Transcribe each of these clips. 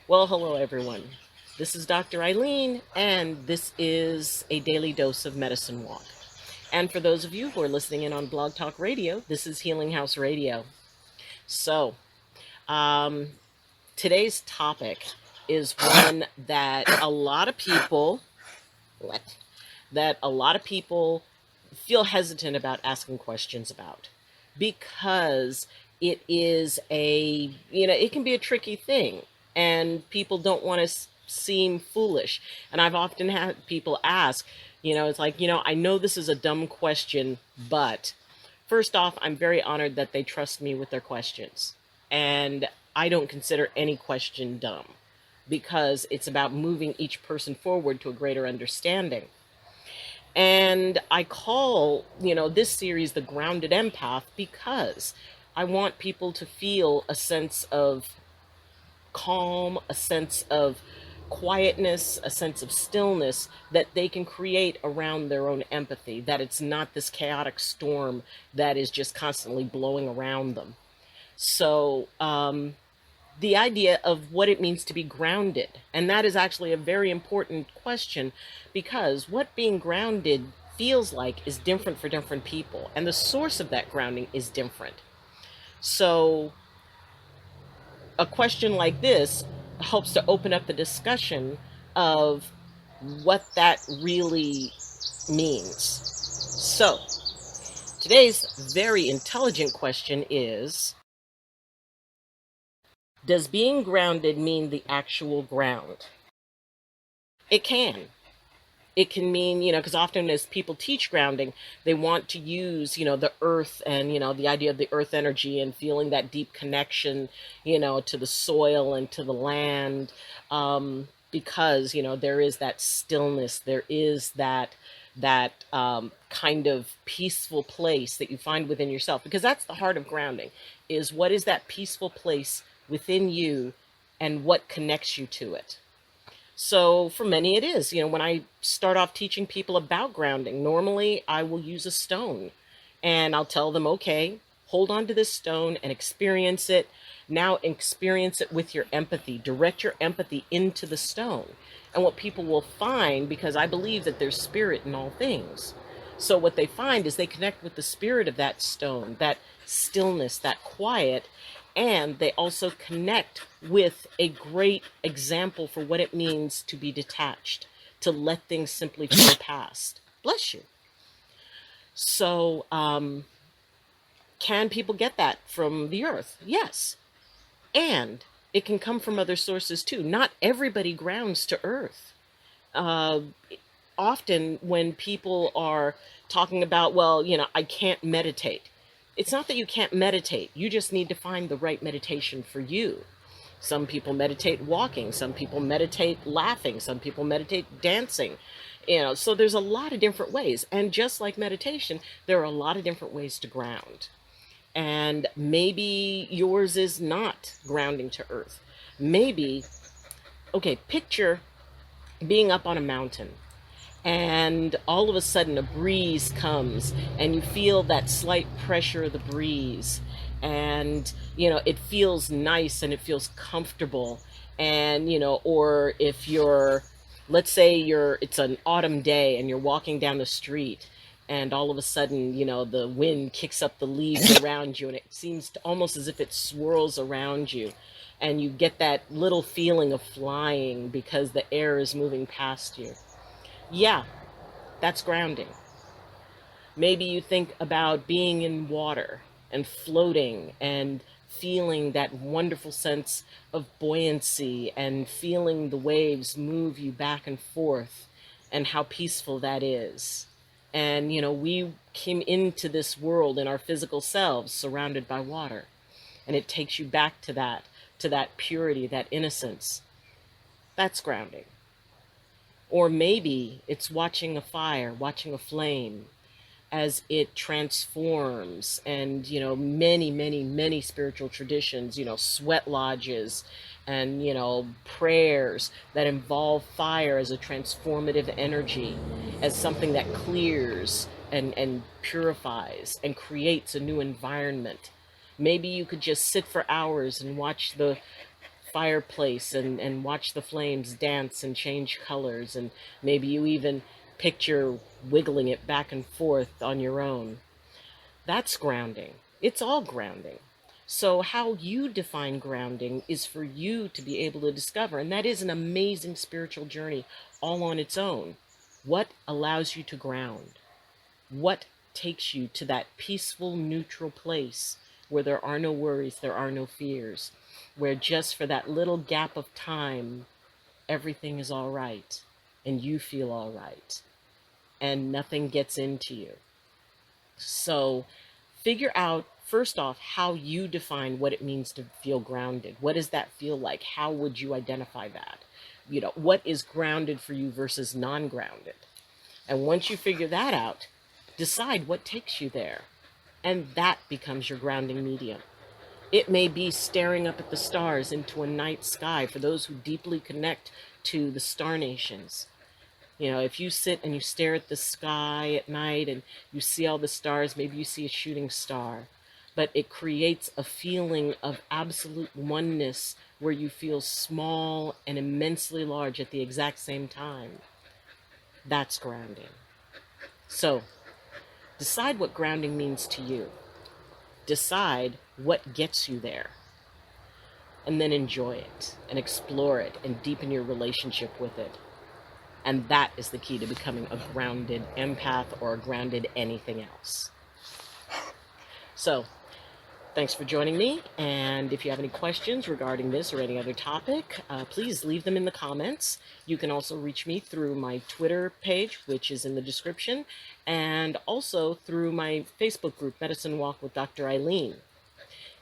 Well, hello everyone. This is Dr. Ayleen, and this is a daily dose of medicine walk. And for those of you who are listening in on Blog Talk Radio, this is Healing House Radio. So, um, today's topic is one that a lot of people, what? That a lot of people feel hesitant about asking questions about because it is it can be a tricky thing and people don't want to seem foolish. And I've often had people ask, it's like, I know this is a dumb question, but first off, I'm very honored that they trust me with their questions. And I don't consider any question dumb because it's about moving each person forward to a greater understanding. And I call, this series the Grounded Empath because I want people to feel a sense of calm, a sense of quietness, a sense of stillness that they can create around their own empathy, that it's not this chaotic storm that is just constantly blowing around them. So, the idea of what it means to be grounded. And that is actually a very important question because what being grounded feels like is different for different people. And the source of that grounding is different. So a question like this helps to open up the discussion of what that really means. So today's very intelligent question is, does being grounded mean the actual ground? It can. It can mean, because often as people teach grounding, they want to use, the earth and, the idea of the earth energy and feeling that deep connection, to the soil and to the land. Because, there is that stillness, there is that kind of peaceful place that you find within yourself, because that's the heart of grounding, is what is that peaceful place within you and what connects you to it. So for many it is, when I start off teaching people about grounding, normally I will use a stone and I'll tell them, okay, hold on to this stone and experience it. Now experience it with your empathy, direct your empathy into the stone. And what people will find, because I believe that there's spirit in all things. So what they find is they connect with the spirit of that stone, that stillness, that quiet, and they also connect with a great example for what it means to be detached, to let things simply flow past. Bless you. So, can people get that from the earth? Yes. And it can come from other sources too. Not everybody grounds to earth. Often when people are talking about, well, I can't meditate. It's not that you can't meditate. You just need to find the right meditation for you. Some people meditate walking. Some people meditate laughing. Some people meditate dancing. So there's a lot of different ways. And just like meditation, there are a lot of different ways to ground. And maybe yours is not grounding to earth. Maybe, okay, picture being up on a mountain. And all of a sudden a breeze comes and you feel that slight pressure of the breeze, and it feels nice and it feels comfortable. And or if you're, let's say it's an autumn day and you're walking down the street and all of a sudden the wind kicks up the leaves around you and it seems almost as if it swirls around you, and you get that little feeling of flying because the air is moving past you. Yeah, that's grounding. Maybe you think about being in water and floating and feeling that wonderful sense of buoyancy and feeling the waves move you back and forth and how peaceful that is. And, we came into this world in our physical selves surrounded by water, and it takes you back to that purity, that innocence. That's grounding. Or maybe it's watching a fire, watching a flame as it transforms. And, many, many, many spiritual traditions, sweat lodges and, prayers that involve fire as a transformative energy, as something that clears and purifies and creates a new environment. Maybe you could just sit for hours and watch the fireplace and watch the flames dance and change colors, and maybe you even picture wiggling it back and forth on your own. That's grounding. It's all grounding. So how you define grounding is for you to be able to discover, and that is an amazing spiritual journey all on its own. What allows you to ground? What takes you to that peaceful, neutral place where there are no worries, there are no fears, where just for that little gap of time, everything is all right and you feel all right and nothing gets into you. So figure out, first off, how you define what it means to feel grounded. What does that feel like? How would you identify that? You know, what is grounded for you versus non-grounded? And once you figure that out, decide what takes you there. And that becomes your grounding medium. It may be staring up at the stars into a night sky for those who deeply connect to the star nations. You know, if you sit and you stare at the sky at night and you see all the stars, maybe you see a shooting star, but it creates a feeling of absolute oneness where you feel small and immensely large at the exact same time. That's grounding. So, decide what grounding means to you. Decide what gets you there. And then enjoy it and explore it and deepen your relationship with it. And that is the key to becoming a grounded empath or a grounded anything else. So, thanks for joining me. And if you have any questions regarding this or any other topic, please leave them in the comments. You can also reach me through my Twitter page, which is in the description, and also through my Facebook group, Medicine Walk with Dr. Ayleen.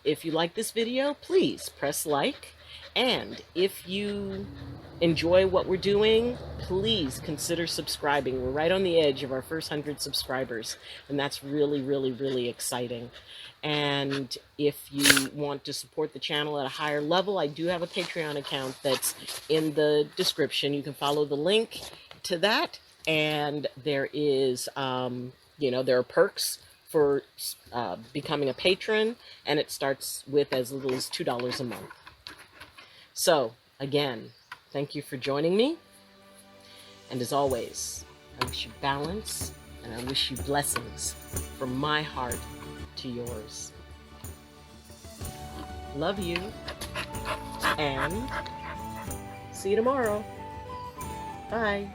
If you like this video, please press like. And if you enjoy what we're doing, please consider subscribing. We're right on the edge of our first 100 subscribers, and that's really, really, really exciting. And if you want to support the channel at a higher level, I do have a Patreon account that's in the description. You can follow the link to that, and there is, there are perks for becoming a patron, and it starts with as little as $2 a month. So, again, thank you for joining me. And as always, I wish you balance and I wish you blessings from my heart to yours. Love you. And see you tomorrow. Bye.